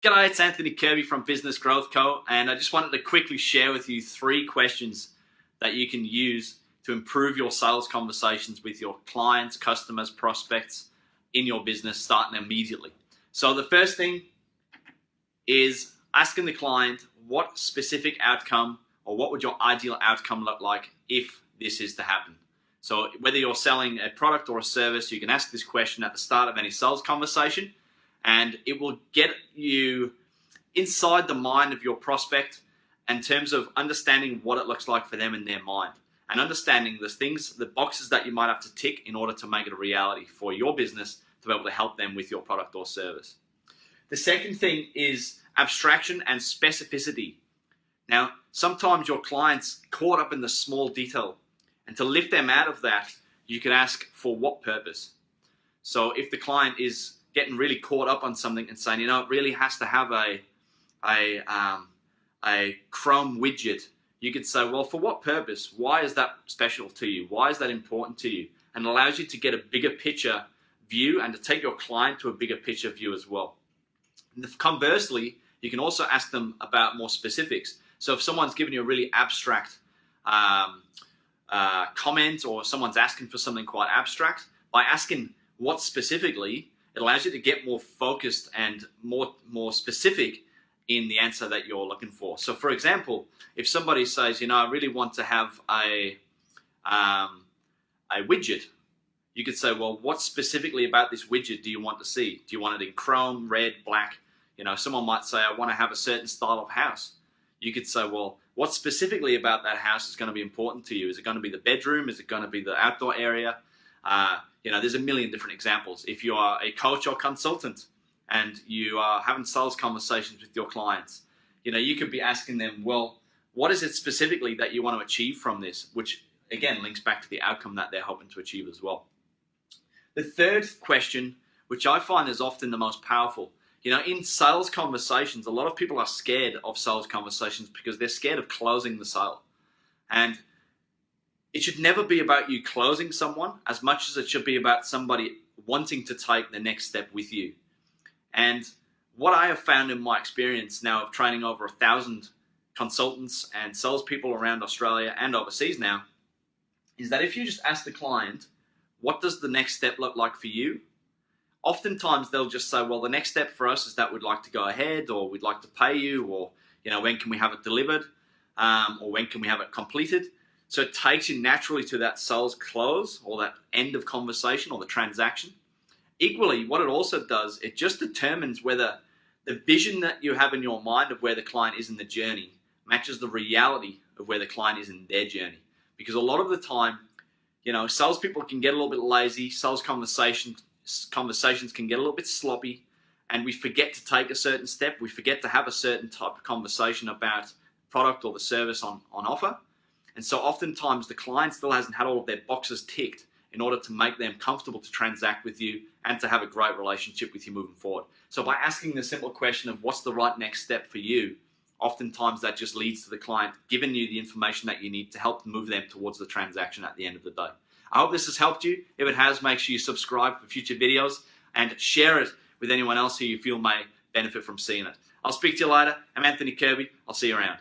G'day, it's Anthony Kirby from Business Growth Co. And I just wanted to quickly share with you 3 questions that you can use to improve your sales conversations with your clients, customers, prospects in your business starting immediately. So the first thing is asking the client what specific outcome or what would your ideal outcome look like if this is to happen. So whether you're selling a product or a service, you can ask this question at the start of any sales conversation, and it will get you inside the mind of your prospect in terms of understanding what it looks like for them in their mind and understanding the things, the boxes that you might have to tick in order to make it a reality for your business to be able to help them with your product or service. The second thing is abstraction and specificity. Now, sometimes your client's caught up in the small detail, and to lift them out of that, you can ask for what purpose. So if the client is getting really caught up on something and saying, it really has to have a Chrome widget, you could say, well, for what purpose? Why is that special to you? Why is that important to you? And it allows you to get a bigger picture view and to take your client to a bigger picture view as well. And conversely, you can also ask them about more specifics. So if someone's given you a really abstract comment, or someone's asking for something quite abstract, by asking what specifically, it allows you to get more focused and more specific in the answer that you're looking for. So for example, if somebody says, I really want to have a widget, you could say, well, what specifically about this widget do you want to see? Do you want it in Chrome, red, black? Someone might say, I want to have a certain style of house. You could say, well, what specifically about that house is going to be important to you? Is it going to be the bedroom? Is it going to be the outdoor area? There's a million different examples. If you are a coach or consultant and you are having sales conversations with your clients, you could be asking them, well, what is it specifically that you want to achieve from this? Which again links back to the outcome that they're hoping to achieve as well. The third question, which I find is often the most powerful, in sales conversations, a lot of people are scared of sales conversations because they're scared of closing the sale. And it should never be about you closing someone as much as it should be about somebody wanting to take the next step with you. And what I have found in my experience now of training over 1,000 consultants and salespeople around Australia and overseas now, is that if you just ask the client, what does the next step look like for you? Oftentimes they'll just say, well, the next step for us is that we'd like to go ahead, or we'd like to pay you, or when can we have it delivered, or when can we have it completed? So it takes you naturally to that sales close or that end of conversation or the transaction. Equally, what it also does, it just determines whether the vision that you have in your mind of where the client is in the journey matches the reality of where the client is in their journey. Because a lot of the time, salespeople can get a little bit lazy, sales conversations can get a little bit sloppy, and we forget to take a certain step. We forget to have a certain type of conversation about product or the service on offer. And so oftentimes the client still hasn't had all of their boxes ticked in order to make them comfortable to transact with you and to have a great relationship with you moving forward. So by asking the simple question of what's the right next step for you, oftentimes that just leads to the client giving you the information that you need to help move them towards the transaction at the end of the day. I hope this has helped you. If it has, make sure you subscribe for future videos and share it with anyone else who you feel may benefit from seeing it. I'll speak to you later. I'm Anthony Kirby. I'll see you around.